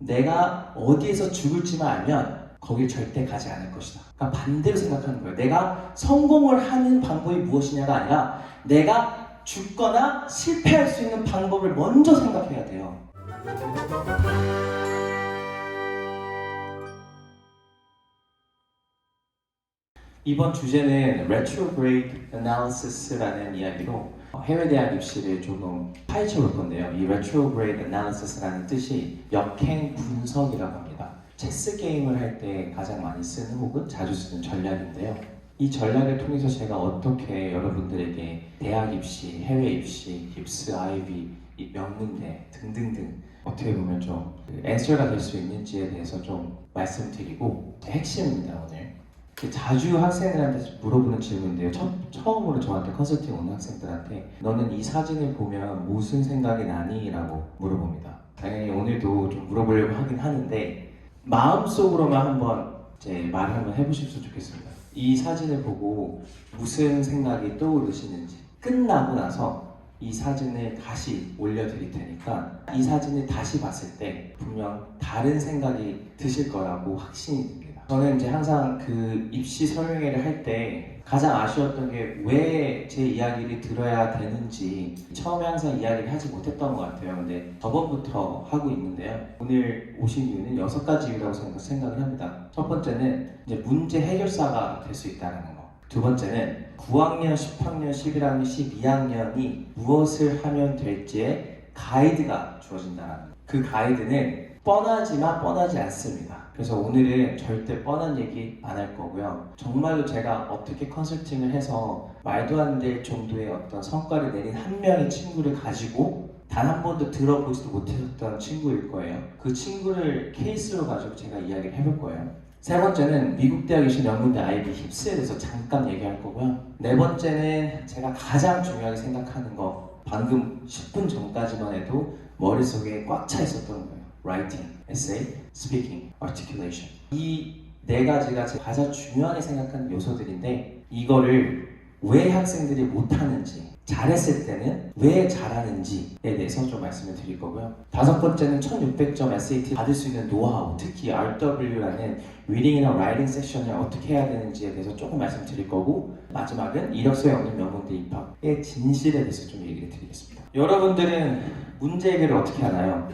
내가 어디에서 죽을지만 알면 거길 절대 가지 않을 것이다. 그러니까 반대로 생각하는 거예요. 내가 성공을 하는 방법이 무엇이냐가 아니라 내가 죽거나 실패할 수 있는 방법을 먼저 생각해야 돼요. 이번 주제는 Retrograde Analysis라는 이야기로 해외 대학 입시를 조금 파헤쳐 볼 건데요. 이 Retrograde Analysis라는 뜻이 역행 분석이라고 합니다. 체스 게임을 할 때 가장 많이 쓰는 혹은 자주 쓰는 전략인데요. 이 전략을 통해서 제가 어떻게 여러분들에게 대학 입시, 해외 입시, 깁스, 아이비, 명문대 등등등 어떻게 보면 좀 앤서가 될 수 있는지에 대해서 좀 말씀드리고 핵심입니다 오늘. 자주 학생들한테 물어보는 질문인데요. 처음으로 저한테 컨설팅 오는 학생들한테 너는 이 사진을 보면 무슨 생각이 나니? 라고 물어봅니다. 당연히 오늘도 좀 물어보려고 하긴 하는데 마음속으로만 한번 제 말을 한번 해보셨으면 좋겠습니다. 이 사진을 보고 무슨 생각이 떠오르시는지 끝나고 나서 이 사진을 다시 올려드릴 테니까 이 사진을 다시 봤을 때 분명 다른 생각이 드실 거라고 확신이 듭니다. 저는 이제 항상 그 입시 설명회를 할 때 가장 아쉬웠던 게 왜 제 이야기를 들어야 되는지 처음에 항상 이야기를 하지 못했던 것 같아요. 근데 저번부터 하고 있는데요. 오늘 오신 이유는 6가지 이유라고 생각을 합니다. 첫 번째는 이제 문제 해결사가 될 수 있다는 거. 두 번째는 9학년, 10학년, 11학년, 12학년이 무엇을 하면 될지의 가이드가 주어진다는 거. 그 가이드는 뻔하지만 뻔하지 않습니다. 그래서 오늘은 절대 뻔한 얘기 안 할 거고요. 정말로 제가 어떻게 컨설팅을 해서 말도 안 될 정도의 어떤 성과를 내린 한 명의 친구를 가지고 단 한 번도 들어보지도 못했던 친구일 거예요. 그 친구를 케이스로 가지고 제가 이야기를 해볼 거예요. 세 번째는 미국 대학이신 명문대 아이비 힙스에 대해서 잠깐 얘기할 거고요. 네 번째는 제가 가장 중요하게 생각하는 거 방금 10분 전까지만 해도 머릿속에 꽉 차 있었던 거예요. Writing, Essay, Speaking, Articulation. 이 네 가지가 제가 가장 중요하게 생각하는 요소들인데 이거를 왜 학생들이 못하는지 잘했을 때는 왜 잘하는지에 대해서 좀 말씀을 드릴 거고요. 다섯 번째는 1600점 SAT 받을 수 있는 노하우, 특히 RW라는 리딩이나 라이팅 세션을 어떻게 해야 되는지에 대해서 조금 말씀드릴 거고 마지막은 이력서에 없는 명문대 입학의 진실에 대해서 좀 얘기를 드리겠습니다. 여러분들은 문제 해결을 어떻게 하나요?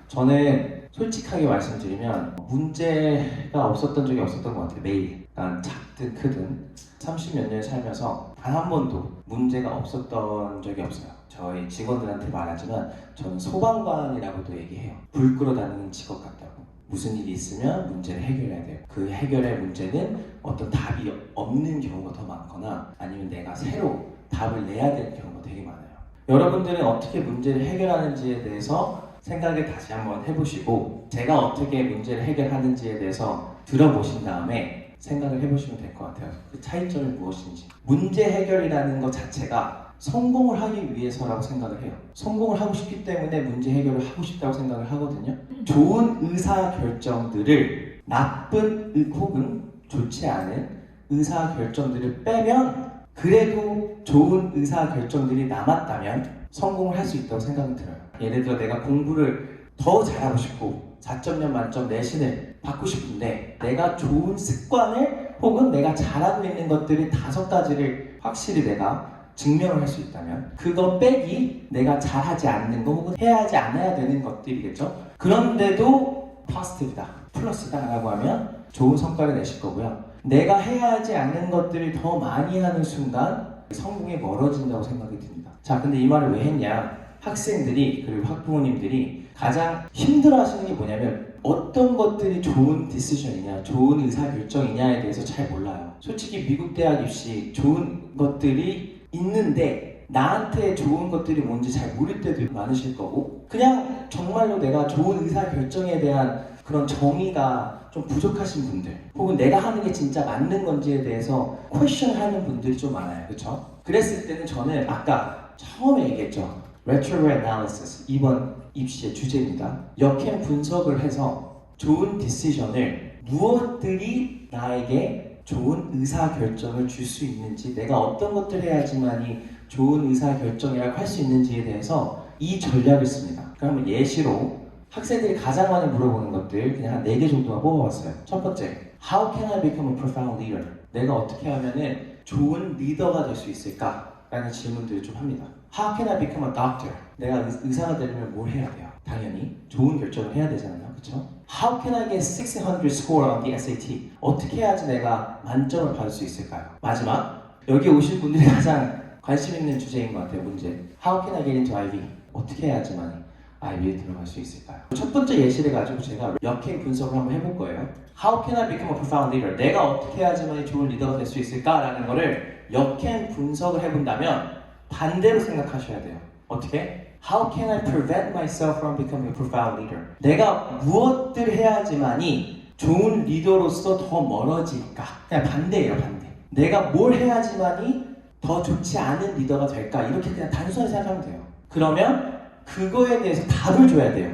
저는 솔직하게 말씀드리면 문제가 없었던 적이 없었던 것 같아요. 매일 작든 크든 30몇 년 살면서 단 한 번도 문제가 없었던 적이 없어요. 저희 직원들한테 말하지만 저는 소방관이라고도 얘기해요. 불 끄러 다니는 직업 같다고. 무슨 일이 있으면 문제를 해결해야 돼요. 그 해결의 문제는 어떤 답이 없는 경우가 더 많거나 아니면 내가 새로 답을 내야 될 경우가 되게 많아요. 여러분들은 어떻게 문제를 해결하는지에 대해서 생각을 다시 한번 해보시고 제가 어떻게 문제를 해결하는지에 대해서 들어보신 다음에 생각을 해보시면 될 것 같아요. 그 차이점이 무엇인지. 문제 해결이라는 것 자체가 성공을 하기 위해서라고 생각을 해요. 성공을 하고 싶기 때문에 문제 해결을 하고 싶다고 생각을 하거든요. 좋은 의사결정들을 나쁜 혹은 좋지 않은 의사결정들을 빼면 그래도 좋은 의사결정들이 남았다면 성공을 할 수 있다고 생각이 들어요. 예를 들어 내가 공부를 더 잘하고 싶고 4.0 만점 내신을 받고 싶은데 내가 좋은 습관을 혹은 내가 잘하고 있는 것들이 5가지를 확실히 내가 증명을 할 수 있다면 그거 빼기 내가 잘하지 않는 거 혹은 해야 하지 않아야 되는 것들이겠죠. 그런데도 포지티브다, 플러스다 라고 하면 좋은 성과를 내실 거고요. 내가 해야 하지 않는 것들을 더 많이 하는 순간 성공에 멀어진다고 생각이 듭니다. 자, 근데 이 말을 왜 했냐? 학생들이 그리고 학부모님들이 가장 힘들어하시는 게 뭐냐면 어떤 것들이 좋은 디시전이냐, 좋은 의사결정이냐에 대해서 잘 몰라요. 솔직히 미국 대학 입시 좋은 것들이 있는데 나한테 좋은 것들이 뭔지 잘 모를 때도 많으실 거고 그냥 정말로 내가 좋은 의사결정에 대한 그런 정의가 좀 부족하신 분들 혹은 내가 하는 게 진짜 맞는 건지에 대해서 퀘션하는 분들이 좀 많아요. 그렇죠? 그랬을 때는 저는 아까 처음에 얘기했죠. Retrograde Analysis 이번 입시의 주제입니다. 역행 분석을 해서 좋은 디시전을 무엇들이 나에게 좋은 의사결정을 줄 수 있는지 내가 어떤 것들을 해야지만이 좋은 의사결정이라고 할 수 있는지에 대해서 이 전략을 씁니다. 그러면 예시로 학생들이 가장 많이 물어보는 것들 그냥 한 4개 정도만 뽑아봤어요. 첫 번째, How can I become a profound leader? 내가 어떻게 하면은 좋은 리더가 될 수 있을까? 라는 질문들을 좀 합니다. How can I become a doctor? 내가 의사가 되려면 뭘 해야 돼요? 당연히 좋은 결정을 해야 되잖아요. 그렇죠? How can I get 600 score on the SAT? 어떻게 해야지 내가 만점을 받을 수 있을까요? 마지막, 여기 오실 분들이 가장 관심 있는 주제인 것 같아요. 문제. How can I get into IB? 어떻게 해야지만 IB에 들어갈 수 있을까요? 첫 번째 예시를 가지고 제가 역행 분석을 한번 해볼 거예요. How can I become a profound leader? 내가 어떻게 해야지만 좋은 리더가 될 수 있을까라는 거를 역행 분석을 해본다면 반대로 생각하셔야 돼요. 어떻게? How can I prevent myself from becoming a profound leader? 내가 무엇들 해야지만이 좋은 리더로서 더 멀어질까? 그냥 반대예요, 반대. 내가 뭘 해야지만이 더 좋지 않은 리더가 될까? 이렇게 그냥 단순하게 생각하면 돼요. 그러면 그거에 대해서 답을 줘야 돼요.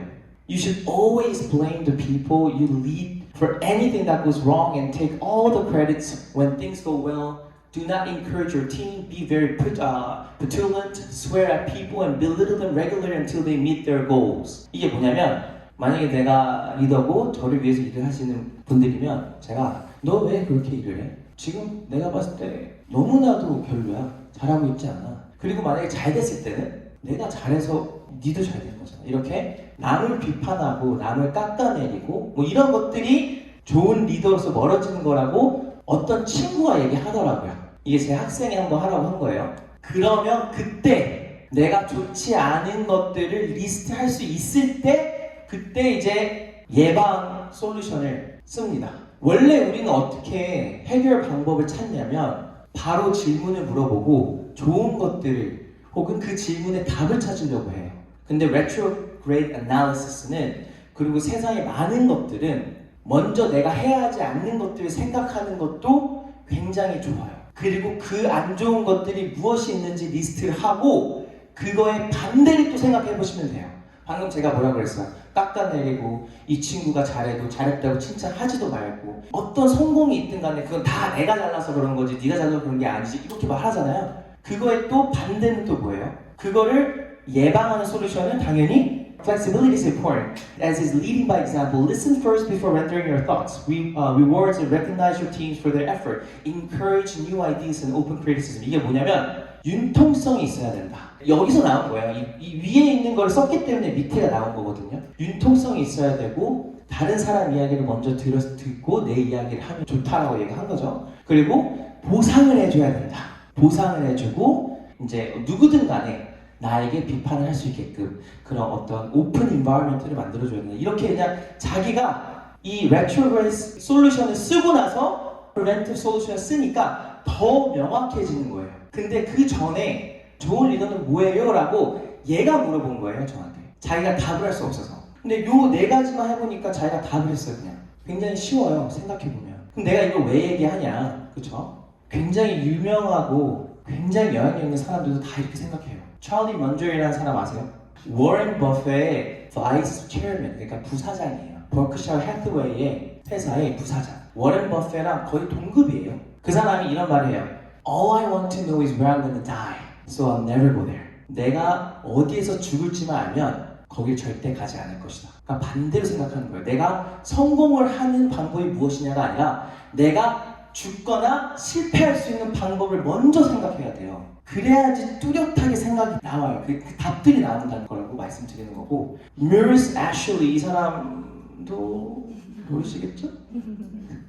You should always blame the people you lead for anything that goes wrong and take all the credits when things go well. Do not encourage your team, be very petulant, swear at people and belittle them regularly until they meet their goals. 이게 뭐냐면 만약에 내가 리더고 저를 위해서 일을 하시는 분들이면 제가 너 왜 그렇게 일을 해? 지금 내가 봤을 때 너무나도 별로야. 잘하고 있지 않아. 그리고 만약에 잘 됐을 때는 내가 잘해서 니도 잘 된 거잖아. 이렇게 남을 비판하고 남을 깎아내리고 뭐 이런 것들이 좋은 리더로서 멀어지는 거라고 어떤 친구가 얘기하더라고요. 이게 제 학생이 한번 하라고 한 거예요. 그러면 그때 내가 좋지 않은 것들을 리스트할 수 있을 때 그때 이제 예방 솔루션을 씁니다. 원래 우리는 어떻게 해결 방법을 찾냐면 바로 질문을 물어보고 좋은 것들을 혹은 그 질문에 답을 찾으려고 해요. 근데 retrograde analysis는 그리고 세상의 많은 것들은 먼저 내가 해야 하지 않는 것들을 생각하는 것도 굉장히 좋아요. 그리고 그 안 좋은 것들이 무엇이 있는지 리스트를 하고 그거에 반대를 또 생각해 보시면 돼요. 방금 제가 뭐라 그랬어요? 깎아내리고 이 친구가 잘해도 잘했다고 칭찬하지도 말고 어떤 성공이 있든 간에 그건 다 내가 잘나서 그런 거지 네가 잘나서 그런 게 아니지 이렇게 말하잖아요. 그거에 또 반대는 또 뭐예요? 그거를 예방하는 솔루션은 당연히 Flexibility is important, as is leading by example. Listen first before rendering your thoughts. Rewards and recognize your teams for their effort. Encourage new ideas and open criticism. 이게 뭐냐면 융통성이 있어야 된다. 여기서 나온 거예요. 이 위에 있는 걸 썼기 때문에 밑에가 나온 거거든요. 융통성이 있어야 되고 다른 사람 이야기를 먼저 듣고 내 이야기를 하면 좋다라고 얘기한 거죠. 그리고 보상을 해줘야 된다. 보상을 해주고 이제 누구든 간에 나에게 비판을 할 수 있게끔 그런 어떤 오픈 인바이러먼트를 만들어줘야 된다. 이렇게 그냥 자기가 이 retrograde 솔루션을 쓰고 나서 preventive 솔루션을 쓰니까 더 명확해지는 거예요. 근데 그 전에 좋은 리더는 뭐예요? 라고 얘가 물어본 거예요, 저한테. 자기가 답을 할 수 없어서. 근데 요 4가지만 해보니까 자기가 답을 했어요, 그냥. 굉장히 쉬워요, 생각해보면. 그럼 내가 이걸 왜 얘기하냐, 그쵸? 굉장히 유명하고 굉장히 영향력 있는 사람들도 다 이렇게 생각해요. 찰리 먼저이라는 사람 아세요? 워렌 버핏의 바이스 체어맨, 그러니까 부사장이에요. 버크셔 해스웨이의 회사의 부사장. 워렌 버핏랑 거의 동급이에요. 그 사람이 이런 말을 해요. All I want to know is where I'm gonna die, so I'll never go there. 내가 어디에서 죽을지만 알면 거길 절대 가지 않을 것이다. 그러니까 반대로 생각하는 거예요. 내가 성공을 하는 방법이 무엇이냐가 아니라 내가 죽거나 실패할 수 있는 방법을 먼저 생각해야 돼요. 그래야지 뚜렷하게 생각이 나와요. 그 답들이 나온다는 거라고 말씀드리는 거고. Maurice Ashley 이 사람도 모르시겠죠?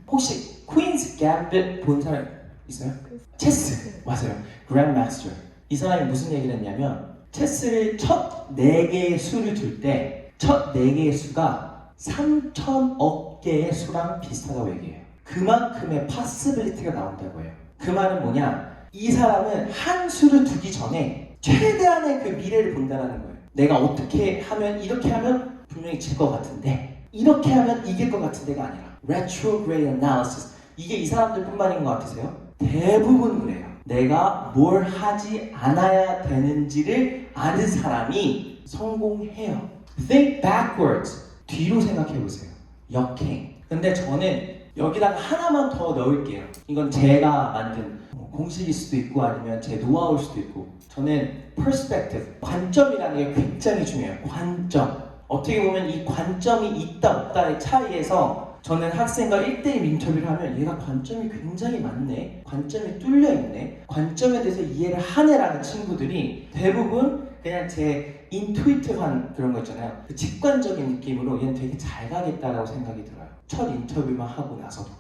혹시 퀸스 갬빗 본 사람 있어요? 체스! 맞아요. Grandmaster. 이 사람이 무슨 얘기를 했냐면 체스를 첫 4개의 수를 둘 때 첫 4개의 수가 3,000억 개의 수랑 비슷하다고 얘기해요. 그만큼의 possibility가 나온다고 해요. 그 말은 뭐냐? 이 사람은 한 수를 두기 전에 최대한의 그 미래를 본다는 거예요. 내가 어떻게 하면 이렇게 하면 분명히 질 것 같은데 이렇게 하면 이길 것 같은데가 아니라 retrograde analysis. 이게 이 사람들 뿐만인 것 같으세요? 대부분 그래요. 내가 뭘 하지 않아야 되는지를 아는 사람이 성공해요. Think backwards. 뒤로 생각해보세요. 역행. 근데 저는 여기다가 하나만 더 넣을게요. 이건 제가 만든 공식일 수도 있고 아니면 제 노하우일 수도 있고 저는 perspective, 관점이라는 게 굉장히 중요해요. 관점. 어떻게 보면 이 관점이 있다 없다의 차이에서 저는 학생과 1대1 인터뷰를 하면 얘가 관점이 굉장히 많네, 관점이 뚫려있네, 관점에 대해서 이해를 하네라는 친구들이 대부분 그냥 제 인투이티브한 그런 거 있잖아요. 그 직관적인 느낌으로 얘는 되게 잘 가겠다라고 생각이 들어요. 첫 인터뷰만 하고 나서도.